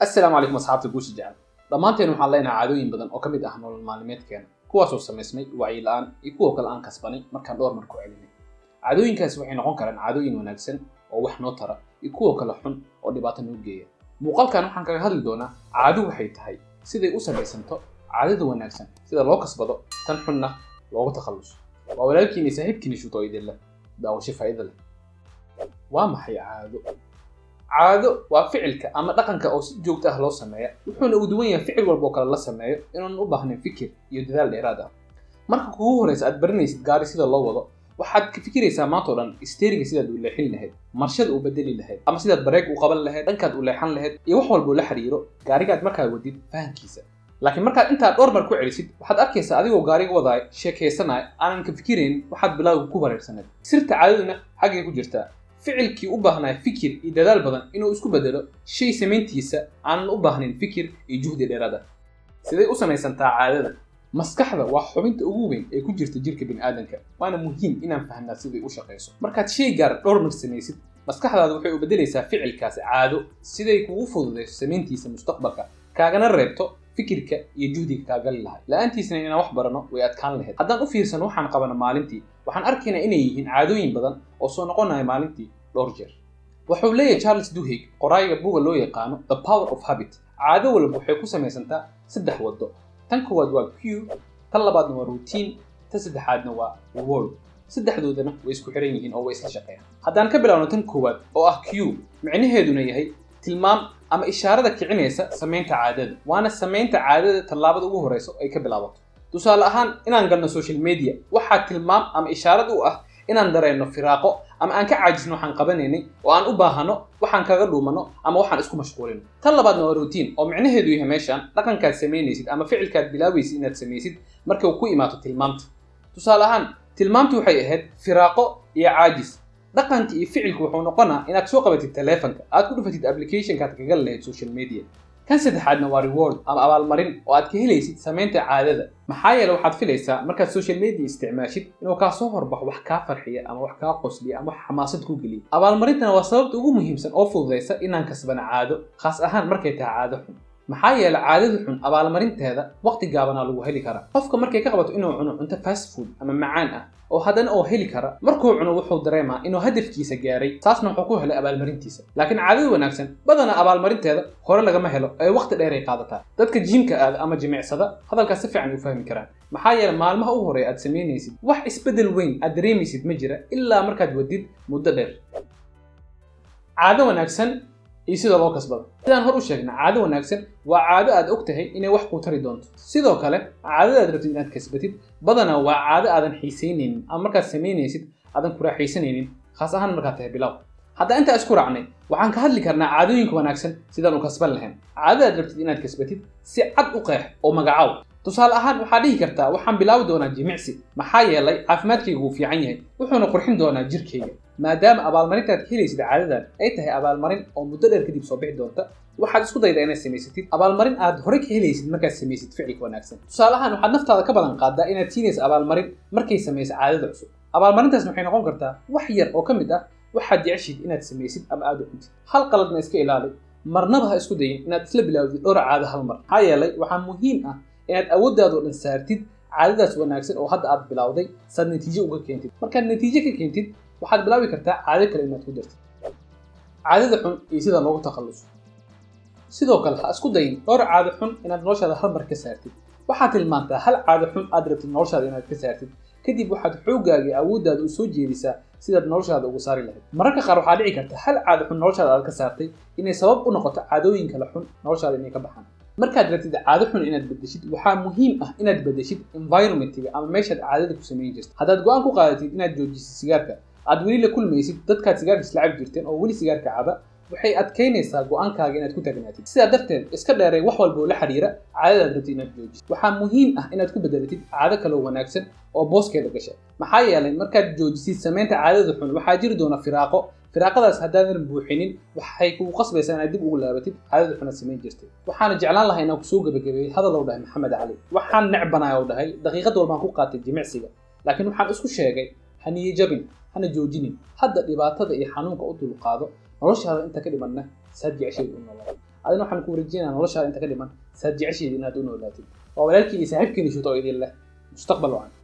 السلام عليكم أصحاب guusha jecel dhammaanteen waxaan leenahay caadooyin badan oo ka mid ah nolol maalmeedkeena kuwaas oo sameysmay wacyi la'aan iyo kuwa kale aan kasbanay markaan dhowr mar ku celinay caadooyinkaasi waxay noqon karaan caadooyin wanaagsan oo wax noo tara iyo kuwa kale xun oo dhibaato noo geeya muuqaalkan waxaan kaga hadli doonaa caado waxay tahay siday u samaysanto caadada wanaagsan sida loo kasbado tan xunna looga takhaluso waa walaalkiin iyo saaxiibkiin shuto idin leh daawasho faa'iido leh waa maxay caado waa ficilka ama dhaqanka oo si joogto ah loo sameeyo wuxuuna u duwan yahay ficil walba oo kale la sameeyo inaan u baahnayn fikir iyo dadaal dheeraad ah marka kugu horeysa aad baranaysid gaari sida loo wado waxaad ka fikiraysaa maanta oo dhan steering sidaad u leexin lahayd marshada u bedeli lahayd ama sidaad bareeg u qaban lahayd dhankaad u leexan lahayd iyo wax walba la xiriiro gaarigaad markaa wadid fahankiisa laakiin markaad intaa dhowr mar ku celisid waxaad arkaysaa adigoo gaariga wadaay sheekaysanay aanan ka fikirayn waxaad bilowga ku wareersanayd sirta caadaduna xaggay ku jirtaa ficilkii u baahnaa fikir iyo dadaal badan inuu isku bedelo shay samayntiisa aanan u baahnayn fikir iyo juhdi dheeraad ah siday u samaysantaa caadada maskaxda waa xubinta ugu weyn ee ku jirta jirka bini'aadanka waana muhiim inaan fahamnaa siday u shaqayso markaad shay gaar dhowr mar samaysid maskaxdaadu waxay u bedelaysaa ficilkaasi caado siday kugu fududayso samayntiisa mustaqbalka kaagana reebto fikirka iyo juhdiga kaagali lahay la'aantiisna inaan wax barano way adkaan lahayd haddaan u fiirsano waxaan qabana maalintii waxaan arkaynaa inay yihiin caadooyin badan oo soo noqonaya maalintii dhowr jeer wuxuu leeyahay Charles Duhigg qoraaga buuga loo yaqaano The Power of Habit caado walba waxay ku samaysantaa saddex wado tan koowaad waa cue tan labaadna waa routine tan saddexaadna waa reward saddexdoodana way isku xiran yihiin oo way isla shaqeeyaan haddaan ka bilaabno tan koowaad oo ah cue micnaheeduna yahay tilmaam ama ishaarada kicinaysa samaynta caadada waana samaynta caadada tallaabada ugu horeysa ay ka bilaabato tusaale ahaan inaan galno social media waxaa tilmaam ama ishaarad u ah inaan dareenno firaaqo ama aan ka caajisno waxaan qabanaynay oo aan u baahano waxaan kaga dhuumano ama waxaan isku mashquulino tan labaadna waa routine oo micnaheedu yahay meeshaan dhaqankaad samaynaysid ama ficilkaad bilaabaysid inaad samaysid marka uu ku imaato tilmaamta tusaale ahaan tilmaamtu waxay ahayd firaaqo iyo caajis dhaqanka iyo ficilku wuxuu noqonaa inaad soo qabatid taleefanka aad ku dhufatid applicationkaad kaga lahayd social media kan saddexaadna waa reward ama abaalmarin oo aad ka helaysid samaynta caadada maxaa yeelay waxaad filaysaa markaad social media isticmaashid inuu kaa soo horbaxo wax kaa farxiya ama wax kaa qosliya ama wax xamaasad ku geliya abaalmarintana waa sababta ugu muhiimsan oo fududaysa inaan kasbana caado khaas ahaan markay tahay caado xun maxaa yeelay caadada xun abaalmarinteeda waqti gaabanaa lagu heli karaa qofka markay ka qabato inuu cuno cunto fast food ama macaan ah oo haddana oo heli kara markuu cuno wuxuu dareemaa inuu hadafkiisa gaaray taasna wuxuu ku helay abaalmarintiisa laakiin caadada wanaagsan badanaa abaalmarinteeda hore lagama helo ee waqti dheer ay qaadataa dadka jiimka aada ama jimicsada hadalkaas si fiican u fahmi karaan maxaa yeelay maalmaha u horeeya aad samaynaysid wax isbedel weyn aad dareemaysid ma jira ilaa markaad wadid muddo dheer caado wanaagsan iyo sida loo kasbado sidaan hor u sheegnay caado wanaagsan waa caado aad og tahay inay wax ku tari doonto sidoo kale caadada aad rabtid inaad kasbatid badanaa waa caado aadan xiisaynaynin ama markaad samaynaysid aadan ku raaxaysanaynin khaas ahaan markaad tahay bilow hadda intaa isku raacnay waxaan ka hadli karnaa caadooyinka wanaagsan sidaan u kasban lahayn caadada aad rabtid inaad kasbatid si cad u qeex oo magacaaw tusaale ahaan waxaad dhihi kartaa waxaan bilaabi doonaa jimicsi maxaa yeelay caafimaadkaygu wuu fiican yahay wuxuuna qurxin doonaa jirkayga maadaama abaalmarintaad helaysid caadadan ay tahay abaalmarin oo muddo dheer kadib soo bixi doonta waxaad isku daydaa inaad samaysatid abaalmarin aad horey ka helaysid markaad samaysid ficilka wanaagsan tusaale ahaan waxaad naftaada ka balan qaadaa inaad siinaysa abaalmarin markay samayso caadada cusub abaalmarintaasna waxay noqon kartaa wax yar oo ka mid ah waxaad jeceshid inaad samaysid ama aad u cuntid hal qaladna iska ilaali marnaba ha isku dayin inaad isla bilaawdid dhowr caado hal mar maxaa yeelay waxaa muhiim ah inaad awooddaadoo dhan saartid caadadaas wanaagsan oo hadda aad bilowday saad natiijo uga keentid markaad natiijo ka keentid waxaad bilaabi kartaa caado kale inaad ku dartid caadada xun iyo sida loogu takhaluso sidoo kale ha isku dayin dhowr caado xun inaad noloshaada hal mar ka saartid waxaad tilmaantaa hal caado xun aad rabtid noloshaada inaad ka saartid kadib waxaad xooggaaga awooddaada u soo jeedisaa sidaad noloshaada ugu saari lahayd mararka qaar waxaa dhici karta hal caado xun noloshaada aad ka saartay inay sabab u noqoto caadooyin kale xun noloshaada inay ka baxaan markaad rabtid caado xun inaad bedeshid waxaa muhiim ah inaad bedeshid environmentiga ama meeshaad caadada ku samayn jirtid haddaad go'aan ku qaadatid inaad joojisid sigaarka aad weli la kulmaysid dadkaad sigaarka isla cabi jirteen oo weli sigaarka caba waxay adkaynaysaa go'aankaaga inaad ku taagnaatid sidaa darteed iska dheeray wax walba oo la xiriira caadadaad rabtid inaad joojisid waxaa muhiim ah inaad ku bedelatid caado kaloo wanaagsan oo booskeeda gasha maxaa yeelay markaad joojisid samaynta caadada xun waxaa jiri doona firaaqadaas haddaadan buuxinin waxay kugu qasbaysaa inaad dib ugu laabatid caadada xun aad samayn jirtay waxaana jeclaan lahaa inaan kusoo gabagabeeyey hadal oo dhahay maxamed cali waxaan necbanaay oo dhahay daqiiqad walbaan ku qaatay jimicsiga laakiin waxaan isku sheegay ha niyo jabin hana joojinin hadda dhibaatada iyo xanuunka u dulqaado noloshaada inta ka dhimanna saad jecesheed u noolaa adina waxaan ku wareejinaa noloshaada inta ka dhiman saad jeceshiid inaad u noolaatin oo walaalkii iyo saaxiibkiina shuto idin leh mustaqbal wacan